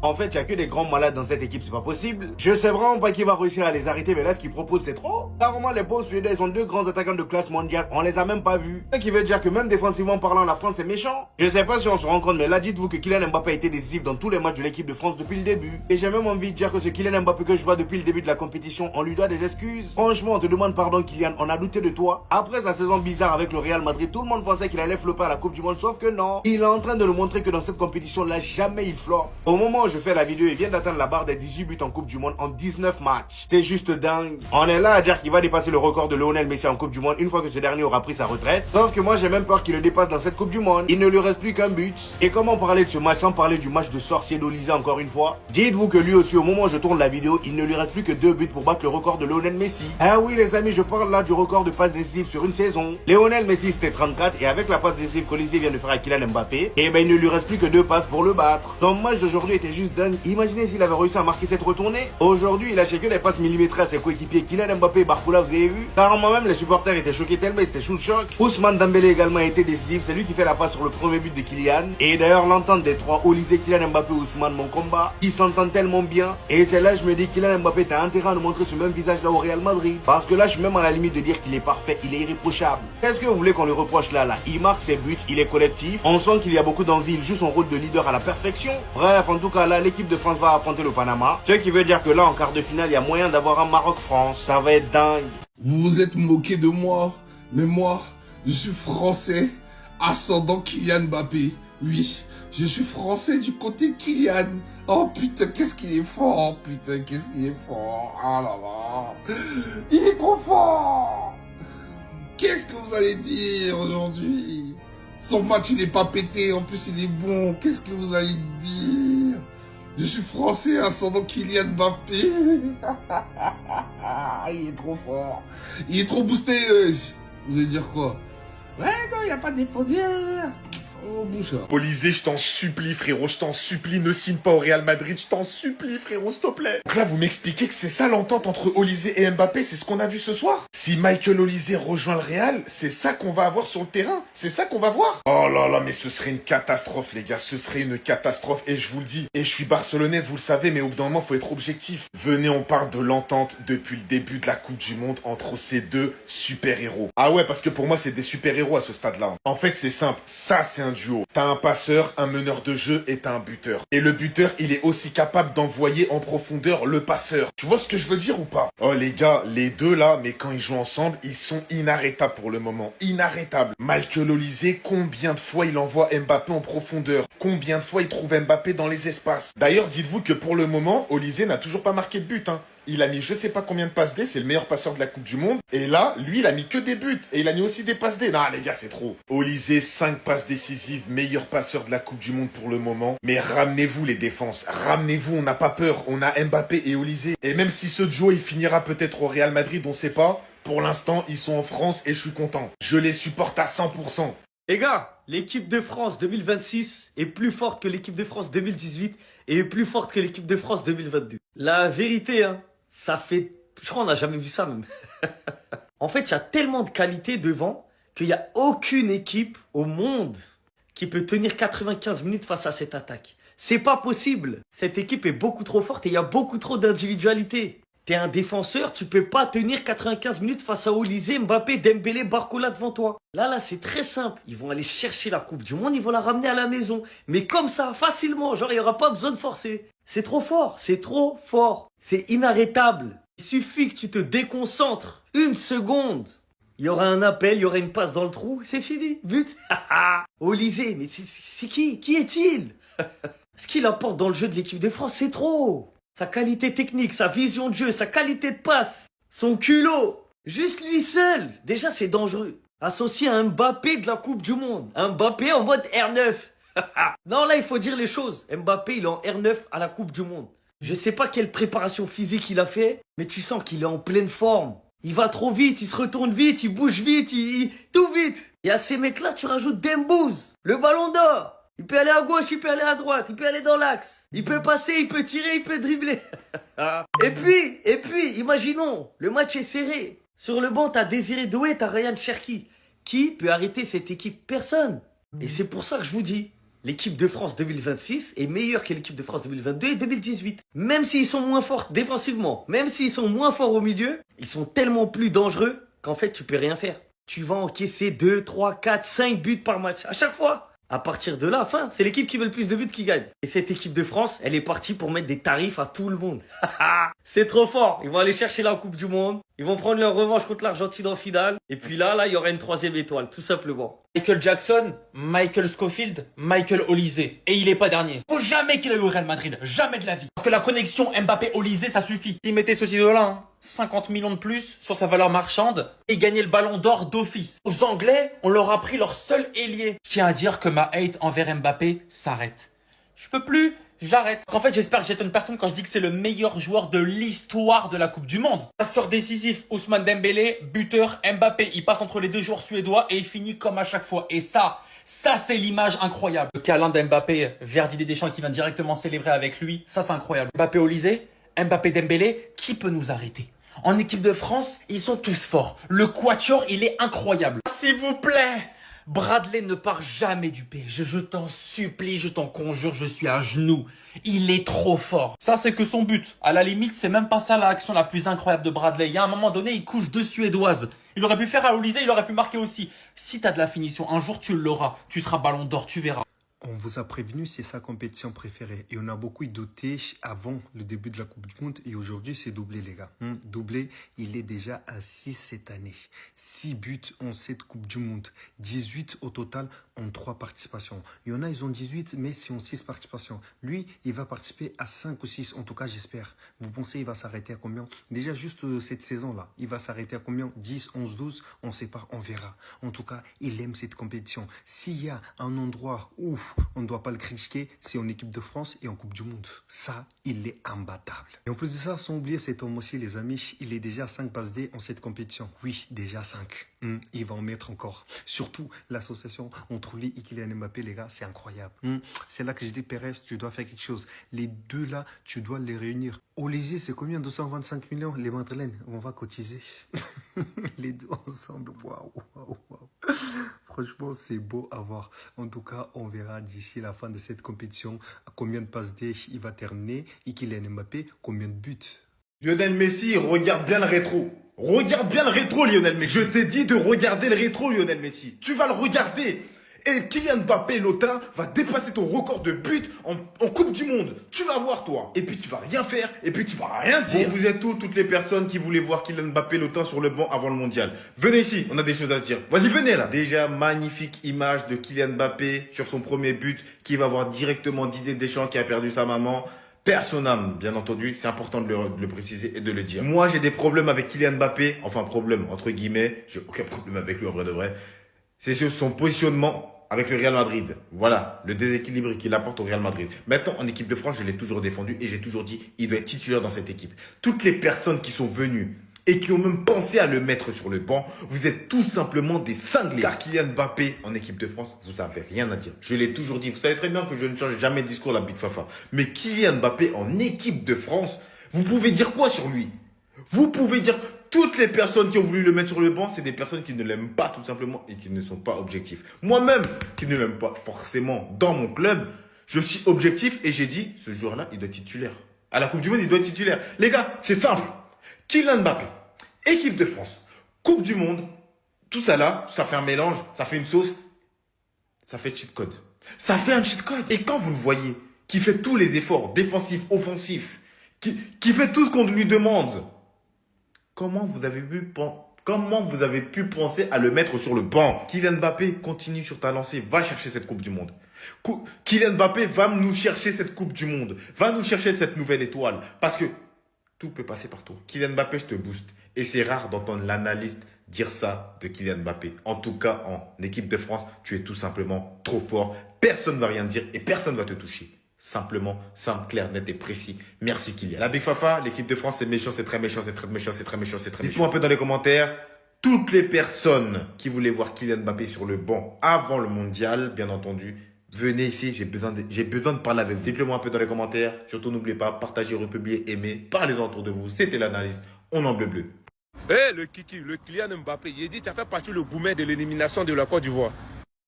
En fait, il y a que des grands malades dans cette équipe, c'est pas possible. Je sais vraiment pas qui va réussir à les arrêter, mais là, ce qu'ils proposent, c'est trop. Carrément, les pauvres Suédois, ils ont deux grands attaquants de classe mondiale. On les a même pas vus. Ce qui veut dire que même défensivement parlant, la France est méchant. Je sais pas si on se rend compte, mais là, dites-vous que Kylian Mbappé a été décisif dans tous les matchs de l'équipe de France depuis le début. Et j'ai même envie de dire que ce Kylian Mbappé que je vois depuis le début de la compétition, on lui doit des excuses. Franchement, on te demande pardon, Kylian, on a douté de toi. Après sa saison bizarre avec le Real Madrid, tout le monde pensait qu'il allait flopper à la Coupe du Monde, sauf que non. Il est en train de nous montrer que dans cette compétition-là, jamais il floppe. Au moment où je fais la vidéo, il vient d'atteindre la barre des 18 buts en Coupe du Monde en 19 matchs. C'est juste dingue. On est là à dire qu'il va dépasser le record de Lionel Messi en Coupe du Monde une fois que ce dernier aura pris sa retraite. Sauf que moi, j'ai même peur qu'il le dépasse dans cette Coupe du Monde. Il ne lui reste plus qu'un but. Et comment parler de ce match sans parler du match de sorcier d'Olysée encore une fois? Dites-vous que lui aussi, au moment où je tourne la vidéo, il ne lui reste plus que 2 buts pour battre le record de Lionel Messi. Ah oui, les amis, je parle là du record de passes décisives sur une saison. Lionel Messi, c'était 34 et avec la passe décisive qu'Olysée vient de faire à Kylian Mbappé, et ben il ne lui reste plus que 2 passes pour le battre. Son match d'aujourd'hui était juste dingue. Imaginez s'il avait réussi à marquer cette retournée. Aujourd'hui, il a que des passes millimétrées à ses coéquipiers Kylian Mbappé et Barcola, vous avez vu? Carrément même les supporters étaient choqués tellement ils étaient sous le choc. Ousmane Dembélé également a été décisif, c'est lui qui fait la passe sur le premier but de Kylian. Et d'ailleurs l'entente des trois, Olysée, Kylian Mbappé, Ousmane, mon combat, ils s'entendent tellement bien. Et c'est là je me dis Kylian Mbappé t'as intérêt à nous montrer ce même visage là au Real Madrid. Parce que là je suis même à la limite de dire qu'il est parfait, il est irréprochable. Qu'est-ce que vous voulez qu'on lui reproche là? Il marque ses buts, il est collectif, on sent qu'il y a beaucoup d'envie, il joue son rôle de leader à la perfection. Bref, en tout cas là l'équipe de France va affronter le Panama. Ce qui veut dire que là en quart de finale il y a moyen d'avoir un Maroc-France, ça va être dingue. Vous vous êtes moqué de moi, mais moi, je suis français, ascendant Kylian Mbappé. Oui, je suis français du côté Kylian. Oh putain, qu'est-ce qu'il est fort, putain, qu'est-ce qu'il est fort. Ah là là, il est trop fort. Qu'est-ce que vous allez dire aujourd'hui? Son match, il n'est pas pété, en plus il est bon. Qu'est-ce que vous allez dire? Je suis français, ascendant Kylian Mbappé. Il est trop fort. Il est trop boosté. Vous allez dire quoi? Ouais, non, il n'y a pas de défaut. Oh, bouche. Olysée, je t'en supplie, frérot, je t'en supplie, ne signe pas au Real Madrid, je t'en supplie, frérot, s'il te plaît. Donc là, vous m'expliquez que c'est ça l'entente entre Olysée et Mbappé, c'est ce qu'on a vu ce soir? Si Michael Olysée rejoint le Real, c'est ça qu'on va avoir sur le terrain? C'est ça qu'on va voir? Oh là là, mais ce serait une catastrophe, les gars, ce serait une catastrophe, et je vous le dis, et je suis barcelonais, vous le savez, mais au bout d'un moment, faut être objectif. Venez, on parle de l'entente depuis le début de la Coupe du Monde entre ces deux super-héros. Ah ouais, parce que pour moi, c'est des super-héros à ce stade-là. En fait, c'est simple, ça, c'est un duo. T'as un passeur, un meneur de jeu et t'as un buteur. Et le buteur, il est aussi capable d'envoyer en profondeur le passeur. Tu vois ce que je veux dire ou pas? Oh les gars, les deux là, mais quand ils jouent ensemble, ils sont inarrêtables pour le moment. Inarrêtables. Michael Olysée, combien de fois il envoie Mbappé en profondeur? Combien de fois il trouve Mbappé dans les espaces? D'ailleurs, dites-vous que pour le moment, Olysée n'a toujours pas marqué de but, hein. Il a mis je sais pas combien de passes D, c'est le meilleur passeur de la Coupe du Monde. Et là, lui, il a mis que des buts. Et il a mis aussi des passes D. Non, les gars, c'est trop. Olysée, 5 passes décisives, meilleur passeur de la Coupe du Monde pour le moment. Mais ramenez-vous les défenses. Ramenez-vous, on n'a pas peur. On a Mbappé et Olysée. Et même si ce duo, il finira peut-être au Real Madrid, on sait pas. Pour l'instant, ils sont en France et je suis content. Je les supporte à 100%. Les gars, l'équipe de France 2026 est plus forte que l'équipe de France 2018 et est plus forte que l'équipe de France 2022. La vérité, hein. Ça fait... Je crois qu'on n'a jamais vu ça même. En fait, il y a tellement de qualité devant qu'il n'y a aucune équipe au monde qui peut tenir 95 minutes face à cette attaque. C'est pas possible. Cette équipe est beaucoup trop forte et il y a beaucoup trop d'individualité. T'es un défenseur, tu peux pas tenir 95 minutes face à Olysée, Mbappé, Dembélé, Barcola devant toi. Là, c'est très simple. Ils vont aller chercher la Coupe du Monde, ils vont la ramener à la maison. Mais comme ça, facilement, genre il n'y aura pas besoin de forcer. C'est trop fort, c'est trop fort. C'est inarrêtable. Il suffit que tu te déconcentres. Une seconde. Il y aura un appel, il y aura une passe dans le trou, c'est fini. But. Olysée, mais c'est qui? Qui est-il? Ce qu'il apporte dans le jeu de l'équipe de France, c'est trop. Sa qualité technique, sa vision de jeu, sa qualité de passe, son culot. Juste lui seul. Déjà, c'est dangereux. Associé à un Mbappé de la Coupe du Monde. Un Mbappé en mode R9. Non, là, il faut dire les choses. Mbappé, il est en R9 à la Coupe du Monde. Je sais pas quelle préparation physique il a fait, mais tu sens qu'il est en pleine forme. Il va trop vite, il se retourne vite, il bouge vite, tout vite. Et à ces mecs-là, tu rajoutes Dembouz, le ballon d'or. Il peut aller à gauche, il peut aller à droite, il peut aller dans l'axe. Il peut passer, il peut tirer, il peut dribbler. Et puis, imaginons, le match est serré. Sur le banc, t'as Désiré Doué, t'as Ryan Cherki. Qui peut arrêter cette équipe? Personne. Et c'est pour ça que je vous dis, l'équipe de France 2026 est meilleure que l'équipe de France 2022 et 2018. Même s'ils sont moins forts défensivement, même s'ils sont moins forts au milieu, ils sont tellement plus dangereux qu'en fait, tu peux rien faire. Tu vas encaisser 2, 3, 4, 5 buts par match à chaque fois. À partir de là, c'est l'équipe qui met le plus de buts qui gagne. Et cette équipe de France, elle est partie pour mettre des tarifs à tout le monde. C'est trop fort. Ils vont aller chercher la Coupe du Monde. Ils vont prendre leur revanche contre l'Argentine en finale. Et puis là, il y aura une 3e étoile, tout simplement. Michael Jackson, Michael Scofield, Michael Olise. Et il est pas dernier. Faut jamais qu'il aille au Real Madrid. Jamais de la vie. Parce que la connexion Mbappé-Olise, ça suffit. S'il mettait ceci de là, 50 millions de plus sur sa valeur marchande et gagner le ballon d'or d'office. Aux Anglais, on leur a pris leur seul ailier. Je tiens à dire que ma hate envers Mbappé s'arrête. Je peux plus, j'arrête. En fait, j'espère que j'étonne personne quand je dis que c'est le meilleur joueur de l'histoire de la Coupe du Monde. Passeur décisif, Ousmane Dembélé, buteur, Mbappé. Il passe entre les deux joueurs suédois et il finit comme à chaque fois. Et ça c'est l'image incroyable. Le câlin d'Mbappé vers Didier Deschamps qui vient directement célébrer avec lui, ça c'est incroyable. Mbappé Olise, Mbappé Dembélé, qui peut nous arrêter? En équipe de France, ils sont tous forts. Le quatuor, il est incroyable. S'il vous plaît, Bradley ne part jamais du PSG. Je t'en supplie, je t'en conjure, je suis à genoux. Il est trop fort. Ça, c'est que son but. À la limite, c'est même pas ça l'action la plus incroyable de Bradley. Il y a un moment donné, il couche 2 Suédoises. Il aurait pu faire à Olise, il aurait pu marquer aussi. Si t'as de la finition, un jour tu l'auras. Tu seras ballon d'or, tu verras. On vous a prévenu, c'est sa compétition préférée. Et on a beaucoup douté avant le début de la Coupe du Monde. Et aujourd'hui, c'est doublé, les gars. Doublé, il est déjà à 6 cette année. 6 buts en cette Coupe du Monde. 18 au total en 3 participations. Il y en a, ils ont 18, mais c'est en 6 participations. Lui, il va participer à 5 ou 6. En tout cas, j'espère. Vous pensez il va s'arrêter à combien? Déjà, juste cette saison-là, il va s'arrêter à combien? 10, 11, 12? On ne sait pas, on verra. En tout cas, il aime cette compétition. S'il y a un endroit où on ne doit pas le critiquer, c'est en équipe de France et en Coupe du Monde. Ça, il est imbattable. Et en plus de ça, sans oublier cet homme aussi, les amis, il est déjà à 5 passes D en cette compétition. Oui, déjà 5. Il va en mettre encore. Surtout, l'association entre lui et Kylian Mbappé, les gars, c'est incroyable. C'est là que j'ai dit, Pérez, tu dois faire quelque chose. Les deux là, tu dois les réunir. Olivier, c'est combien? 225 millions? Les Madeleines, on va cotiser. Les deux ensemble, waouh. Franchement, c'est beau à voir. En tout cas, on verra d'ici la fin de cette compétition à combien de passes D il va terminer et Kylian Mbappé, combien de buts. Lionel Messi, regarde bien le rétro. Regarde bien le rétro, Lionel Messi. Je t'ai dit de regarder le rétro, Lionel Messi. Tu vas le regarder. Et Kylian Mbappé, l'Otain, va dépasser ton record de buts en Coupe du Monde. Tu vas voir, toi. Et puis, tu vas rien faire. Et puis, tu vas rien dire. Bon, vous êtes où, toutes les personnes qui voulaient voir Kylian Mbappé, l'Otain, sur le banc avant le mondial? Venez ici, on a des choses à se dire. Vas-y, venez, là. Déjà, magnifique image de Kylian Mbappé sur son premier but, qui va voir directement Didier Deschamps qui a perdu sa maman. Personne âme, bien entendu, c'est important de le préciser et de le dire. Moi, j'ai des problèmes avec Kylian Mbappé. Enfin, problème, entre guillemets. J'ai aucun problème avec lui, en vrai de vrai. C'est sur son positionnement avec le Real Madrid. Voilà, le déséquilibre qu'il apporte au Real Madrid. Maintenant, en équipe de France, je l'ai toujours défendu et j'ai toujours dit, il doit être titulaire dans cette équipe. Toutes les personnes qui sont venues et qui ont même pensé à le mettre sur le banc, vous êtes tout simplement des cinglés. Car Kylian Mbappé en équipe de France, vous n'avez rien à dire. Je l'ai toujours dit. Vous savez très bien que je ne change jamais de discours, la Big Fafa. Mais Kylian Mbappé en équipe de France, vous pouvez dire quoi sur lui? Vous pouvez dire... Toutes les personnes qui ont voulu le mettre sur le banc, c'est des personnes qui ne l'aiment pas tout simplement et qui ne sont pas objectifs. Moi-même, qui ne l'aime pas forcément dans mon club, je suis objectif et j'ai dit, ce joueur-là, il doit être titulaire. À la Coupe du Monde, il doit être titulaire. Les gars, c'est simple. Kylian Mbappé, équipe de France, Coupe du Monde, tout ça là, ça fait un mélange, ça fait une sauce, ça fait cheat code. Ça fait un cheat code. Et quand vous le voyez, qui fait tous les efforts, défensifs, offensifs, qui fait tout ce qu'on lui demande, comment vous avez pu penser à le mettre sur le banc? Kylian Mbappé, continue sur ta lancée. Va chercher cette Coupe du Monde. Kylian Mbappé va nous chercher cette Coupe du Monde. Va nous chercher cette nouvelle étoile. Parce que tout peut passer par toi. Kylian Mbappé, je te booste. Et c'est rare d'entendre l'analyste dire ça de Kylian Mbappé. En tout cas, en équipe de France, tu es tout simplement trop fort. Personne ne va rien dire et personne ne va te toucher. Simplement, simple, clair, net et précis. Merci Kylian. La Big Fafa, l'équipe de France, c'est méchant, c'est très méchant, c'est très méchant, c'est très méchant, c'est très méchant. Dites-moi un peu dans les commentaires, toutes les personnes qui voulaient voir Kylian Mbappé sur le banc avant le mondial, bien entendu, venez ici, j'ai besoin de parler avec vous. Dites-le moi un peu dans les commentaires. Surtout, n'oubliez pas, partagez, republiez, aimez, parlez-en autour de vous. C'était l'analyse. On en bleu. Eh, le Kiki, le Kylian Mbappé, il dit, tu as fait partie le gourmet de l'élimination de la Côte d'Ivoire.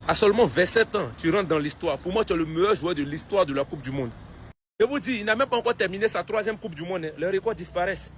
À seulement 27 ans, tu rentres dans l'histoire. Pour moi, tu es le meilleur joueur de l'histoire de la Coupe du Monde. Je vous dis, il n'a même pas encore terminé sa 3e Coupe du Monde. Hein. Les records disparaissent.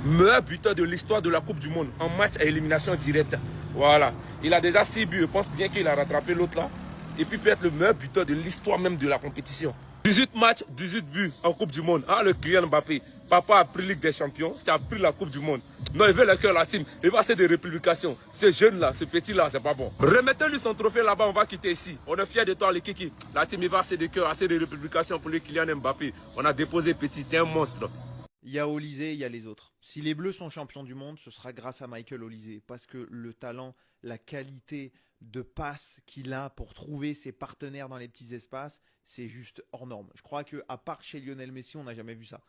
Meilleur buteur de l'histoire de la Coupe du Monde en match à élimination directe. Voilà. Il a déjà 6 buts. Je pense bien qu'il a rattrapé l'autre là. Et puis peut être le meilleur buteur de l'histoire même de la compétition. 18 matchs, 18 buts en Coupe du Monde. Ah, le Kylian Mbappé. Papa a pris Ligue des Champions, tu as pris la Coupe du Monde. Non, il veut le cœur, la team. Il va essayer de républication. Ce jeune-là, ce petit-là, c'est pas bon. Remettez-lui son trophée là-bas, on va quitter ici. On est fiers de toi, les kiki. La team, il va essayer de cœur, assez de républication pour le Kylian Mbappé. On a déposé petit, t'es un monstre. Il y a Olise, il y a les autres. Si les Bleus sont champions du monde, ce sera grâce à Michael Olise. Parce que le talent, la qualité de passe qu'il a pour trouver ses partenaires dans les petits espaces, c'est juste hors norme. Je crois qu'à part chez Lionel Messi, on n'a jamais vu ça.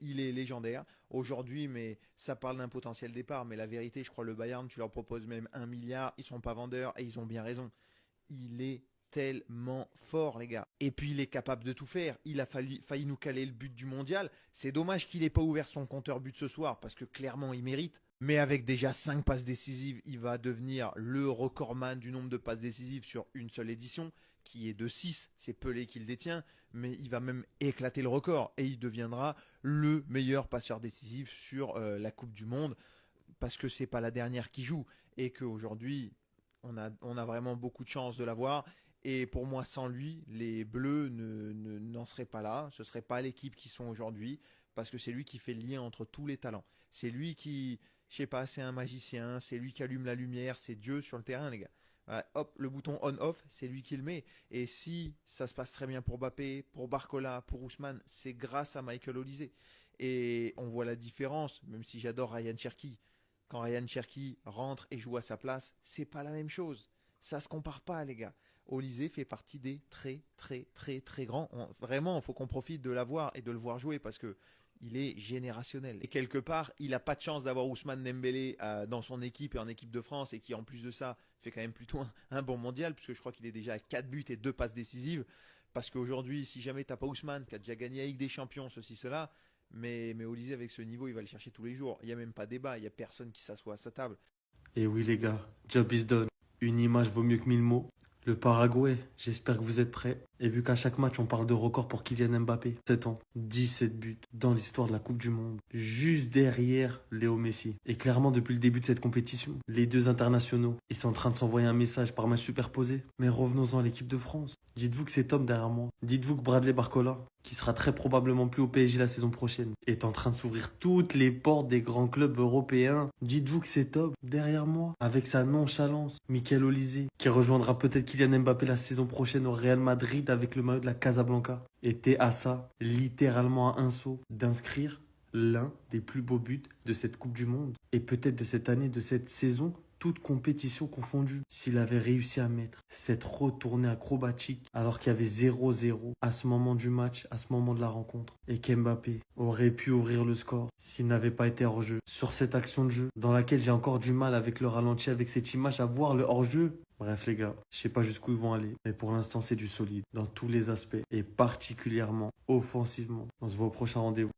Il est légendaire aujourd'hui, mais ça parle d'un potentiel départ. Mais la vérité, je crois, le Bayern, tu leur proposes même 1 milliard, ils sont pas vendeurs et ils ont bien raison. Il est tellement fort, les gars. Et puis, il est capable de tout faire. Il a failli nous caler le but du mondial. C'est dommage qu'il n'ait pas ouvert son compteur but ce soir, parce que clairement, il mérite. Mais avec déjà 5 passes décisives, il va devenir le recordman du nombre de passes décisives sur une seule édition, qui est de 6. C'est Pelé qui le détient, mais il va même éclater le record. Et il deviendra le meilleur passeur décisif sur la Coupe du Monde, parce que c'est pas la dernière qui joue. Et qu'aujourd'hui, on a vraiment beaucoup de chance de l'avoir. Et pour moi, sans lui, les Bleus n'en seraient pas là. Ce ne serait pas l'équipe qu'ils sont aujourd'hui, parce que c'est lui qui fait le lien entre tous les talents. C'est lui qui, je sais pas, c'est un magicien, c'est lui qui allume la lumière, c'est Dieu sur le terrain, les gars. Ouais, hop, le bouton on-off, c'est lui qui le met. Et si ça se passe très bien pour Mbappé, pour Barcola, pour Ousmane, c'est grâce à Michael Olise. Et on voit la différence, même si j'adore Ryan Cherki. Quand Ryan Cherki rentre et joue à sa place, c'est pas la même chose. Ça se compare pas, les gars. Olise fait partie des très grands. Vraiment, il faut qu'on profite de l'avoir et de le voir jouer parce que il est générationnel. Et quelque part, il n'a pas de chance d'avoir Ousmane Dembélé dans son équipe et en équipe de France et qui, en plus de ça, fait quand même plutôt un bon mondial puisque je crois qu'il est déjà à 4 buts et 2 passes décisives. Parce qu'aujourd'hui, si jamais tu n'as pas Ousmane qui a déjà gagné la Ligue des Champions, ceci, cela, mais Olise avec ce niveau, il va le chercher tous les jours. Il n'y a même pas débat, il n'y a personne qui s'assoit à sa table. Et oui les gars, job is done. Une image vaut mieux que 1000 mots. Le Paraguay, j'espère que vous êtes prêts. Et vu qu'à chaque match on parle de record pour Kylian Mbappé, 7 ans, 17 buts dans l'histoire de la Coupe du Monde, juste derrière Léo Messi. Et clairement depuis le début de cette compétition, les deux internationaux, ils sont en train de s'envoyer un message par match superposé. Mais revenons-en à l'équipe de France. Dites-vous que cet homme derrière moi, dites-vous que Bradley Barcola, qui sera très probablement plus au PSG la saison prochaine, est en train de s'ouvrir toutes les portes des grands clubs européens. Dites-vous que cet homme derrière moi, avec sa nonchalance, Michael Olise, qui rejoindra peut-être Kylian Mbappé la saison prochaine au Real Madrid avec le maillot de la Casablanca, était à ça, littéralement à un saut, d'inscrire l'un des plus beaux buts de cette Coupe du Monde. Et peut-être de cette année, de cette saison, toute compétition confondue. S'il avait réussi à mettre cette retournée acrobatique alors qu'il y avait 0-0 à ce moment du match, à ce moment de la rencontre, et qu'Mbappé aurait pu ouvrir le score s'il n'avait pas été hors-jeu. Sur cette action de jeu, dans laquelle j'ai encore du mal avec le ralenti, avec cette image, à voir le hors-jeu. Bref les gars, je sais pas jusqu'où ils vont aller, mais pour l'instant c'est du solide, dans tous les aspects, et particulièrement offensivement. On se voit au prochain rendez-vous.